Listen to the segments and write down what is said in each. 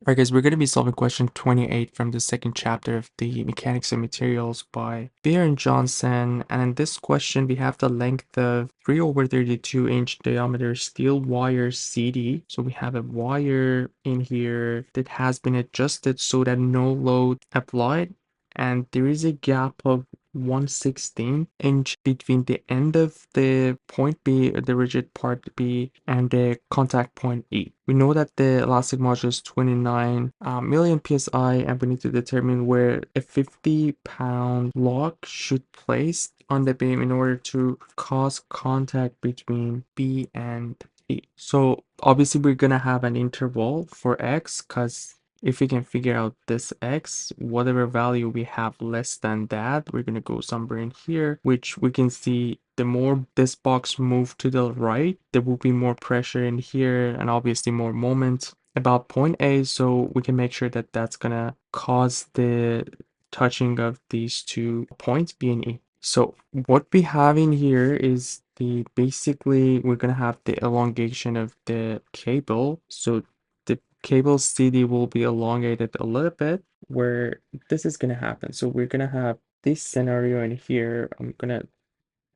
Alright guys, we're going to be solving question 28 from the second chapter of the Mechanics of Materials by Beer and Johnson. And in this question, we have the length of 3/32-inch diameter steel wire CD. So we have a wire in here that has been adjusted so that no load applied. And there is a gap of 1/16 inch between the end of the point B, the rigid part B, and the contact point E. We know that the elastic modulus is 29 million psi, and we need to determine where a 50-pound block should place on the beam in order to cause contact between B and E. So obviously we're gonna have an interval for X, because if we can figure out this X, whatever value we have less than that, we're gonna go somewhere in here, which we can see the more this box move to the right, there will be more pressure in here and obviously more moment about point A, so we can make sure that that's gonna cause the touching of these two points B and E. So what we have in here is the basically we're gonna have the elongation of the cable. So the cable CD will be elongated a little bit where this is gonna happen. So we're gonna have this scenario in here. I'm gonna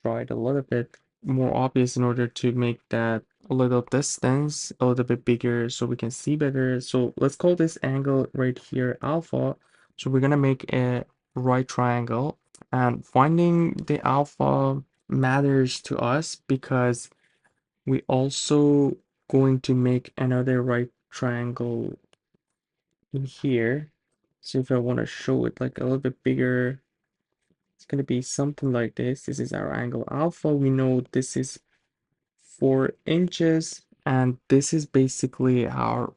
draw it a little bit more obvious in order to make that a little distance a little bit bigger so we can see better. So let's call this angle right here alpha. So we're gonna make a right triangle, and finding the alpha matters to us because we also going to make another right triangle in here. So if I want to show it like a little bit bigger, it's going to be something like this. This is our angle alpha. We know this is 4 inches, and this is basically our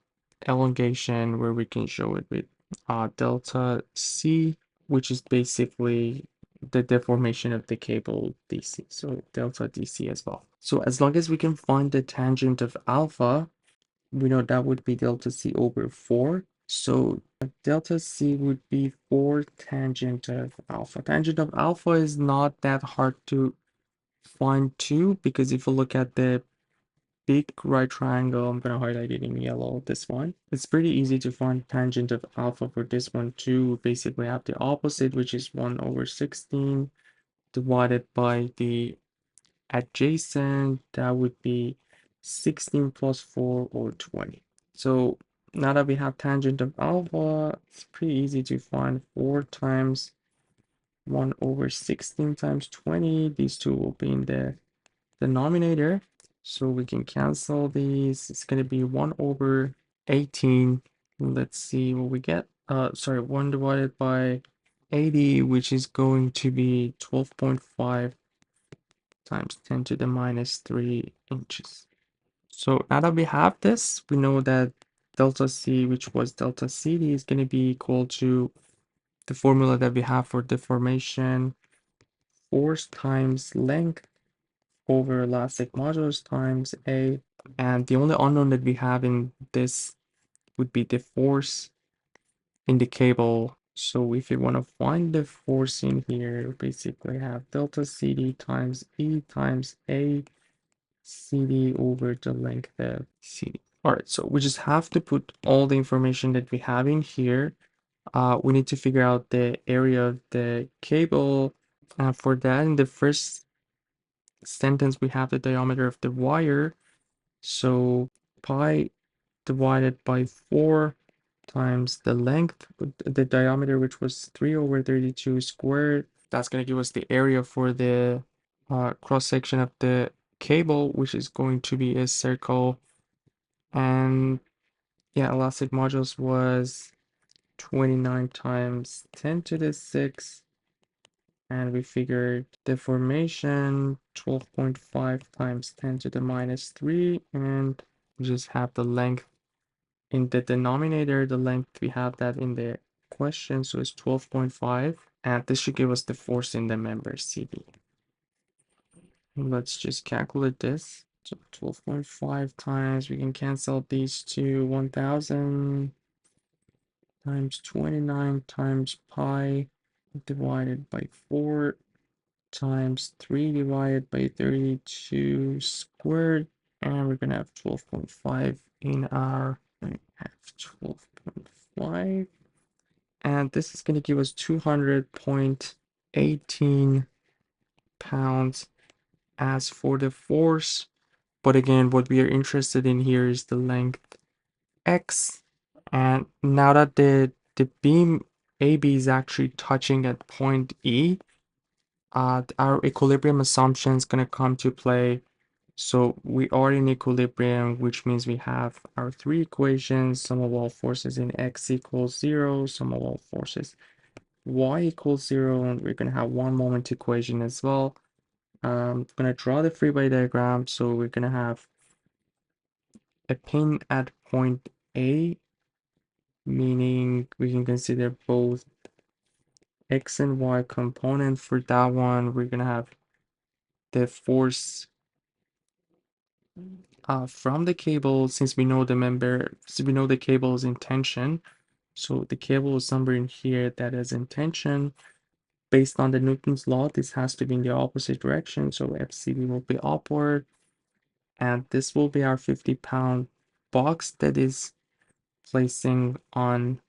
elongation where we can show it with delta C, which is basically the deformation of the cable DC. So delta DC as well. So as long as we can find the tangent of alpha, we know that would be delta C over 4. So delta C would be 4 tangent of alpha. Tangent of alpha is not that hard to find too, because if you look at the big right triangle, I'm going to highlight it in yellow, this one. It's pretty easy to find tangent of alpha for this one too. We basically have the opposite, which is 1/16 divided by the adjacent. That would be 16 plus 4 or 20. So now that we have tangent of alpha, it's pretty easy to find 4 times 1/16 times 20. These two will be in the denominator. So we can cancel these. It's going to be 1/18. Let's see what we get. Sorry, 1 divided by 80, which is going to be 12.5 times 10 to the minus 3 inches. So now that we have this, we know that delta C, which was delta CD, is going to be equal to the formula that we have for deformation, force times length over elastic modulus times A. And the only unknown that we have in this would be the force in the cable. So if you want to find the force in here, basically have delta CD times E times A CD over the length of CD. All right, so we just have to put all the information that we have in here. We need to figure out the area of the cable. For that, in the first sentence, we have the diameter of the wire. So pi divided by 4 times the length, the diameter, which was 3/32 squared. That's going to give us the area for the cross section of the cable, which is going to be a circle. And yeah, elastic modulus was 29 times 10 to the 6. And we figured deformation 12.5 times 10 to the minus 3. And we just have the length in the denominator, the length, we have that in the question, so it's 12.5. And this should give us the force in the member CD. Let's just calculate this. So 12.5 times, we can cancel these two, 1000 times 29 times pi divided by 4 times 3 divided by 32 squared. And we're going to have 12.5 in our, have 5. And this is going to give us 200.18 pounds. As for the force, but again, what we are interested in here is the length x. And now that the beam AB is actually touching at point E, our equilibrium assumption is going to come to play. So we are in equilibrium, which means we have our three equations: sum of all forces in x equals 0, sum of all forces y equals 0, and we're going to have one moment equation as well. I'm going to draw the free body diagram. So we're going to have a pin at point A, meaning we can consider both x and y component. For that one, we're going to have the force from the cable, since we know the cable is in tension. So the cable is somewhere in here that is in tension. Based on the Newton's law, this has to be in the opposite direction. So FCD will be upward. And this will be our 50-pound box that is placing on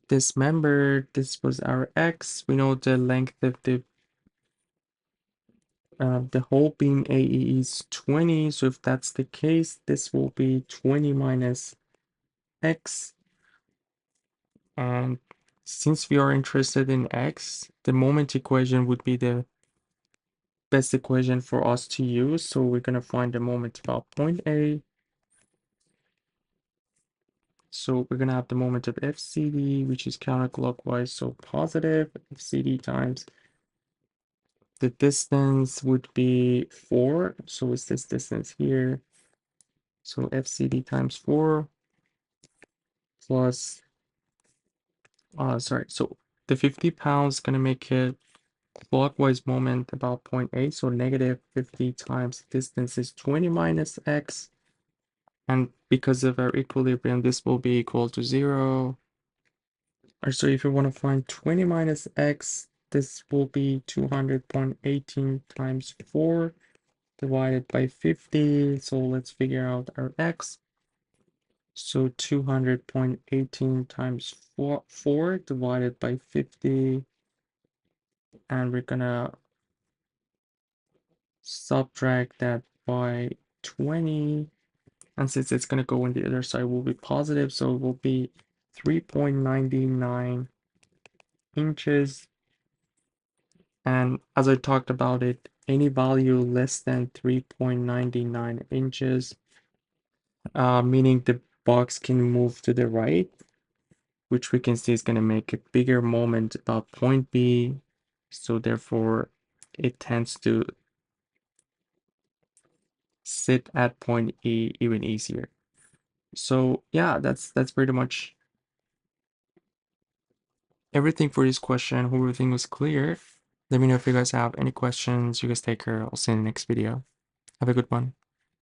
this member. This was our x. We know the length of the whole beam AE is 20. So if that's the case, this will be 20 minus x. And since we are interested in x, the moment equation would be the best equation for us to use. So we're going to find the moment about point A. So we're going to have the moment of FCD, which is counterclockwise, so positive FCD times the distance would be 4. So it's this distance here. So FCD times 4 plus, so the 50 pounds is going to make it clockwise moment about 0.8. So negative 50 times distance is 20 minus x. And because of our equilibrium, this will be equal to 0. Or so if you want to find 20 minus x, this will be 200.18 times 4 divided by 50. So let's figure out our x. So 200.18 times 4 divided by 50. And we're gonna subtract that by 20. And since it's gonna go on the other side, will be positive. So it will be 3.99 inches. And as I talked about it, any value less than 3.99 inches, meaning the box can move to the right, which we can see is going to make a bigger moment about point B. So therefore, it tends to sit at point E even easier. So yeah, that's pretty much everything for this question. Hope everything was clear. Let me know if you guys have any questions. You guys take care. I'll see you in the next video. Have a good one.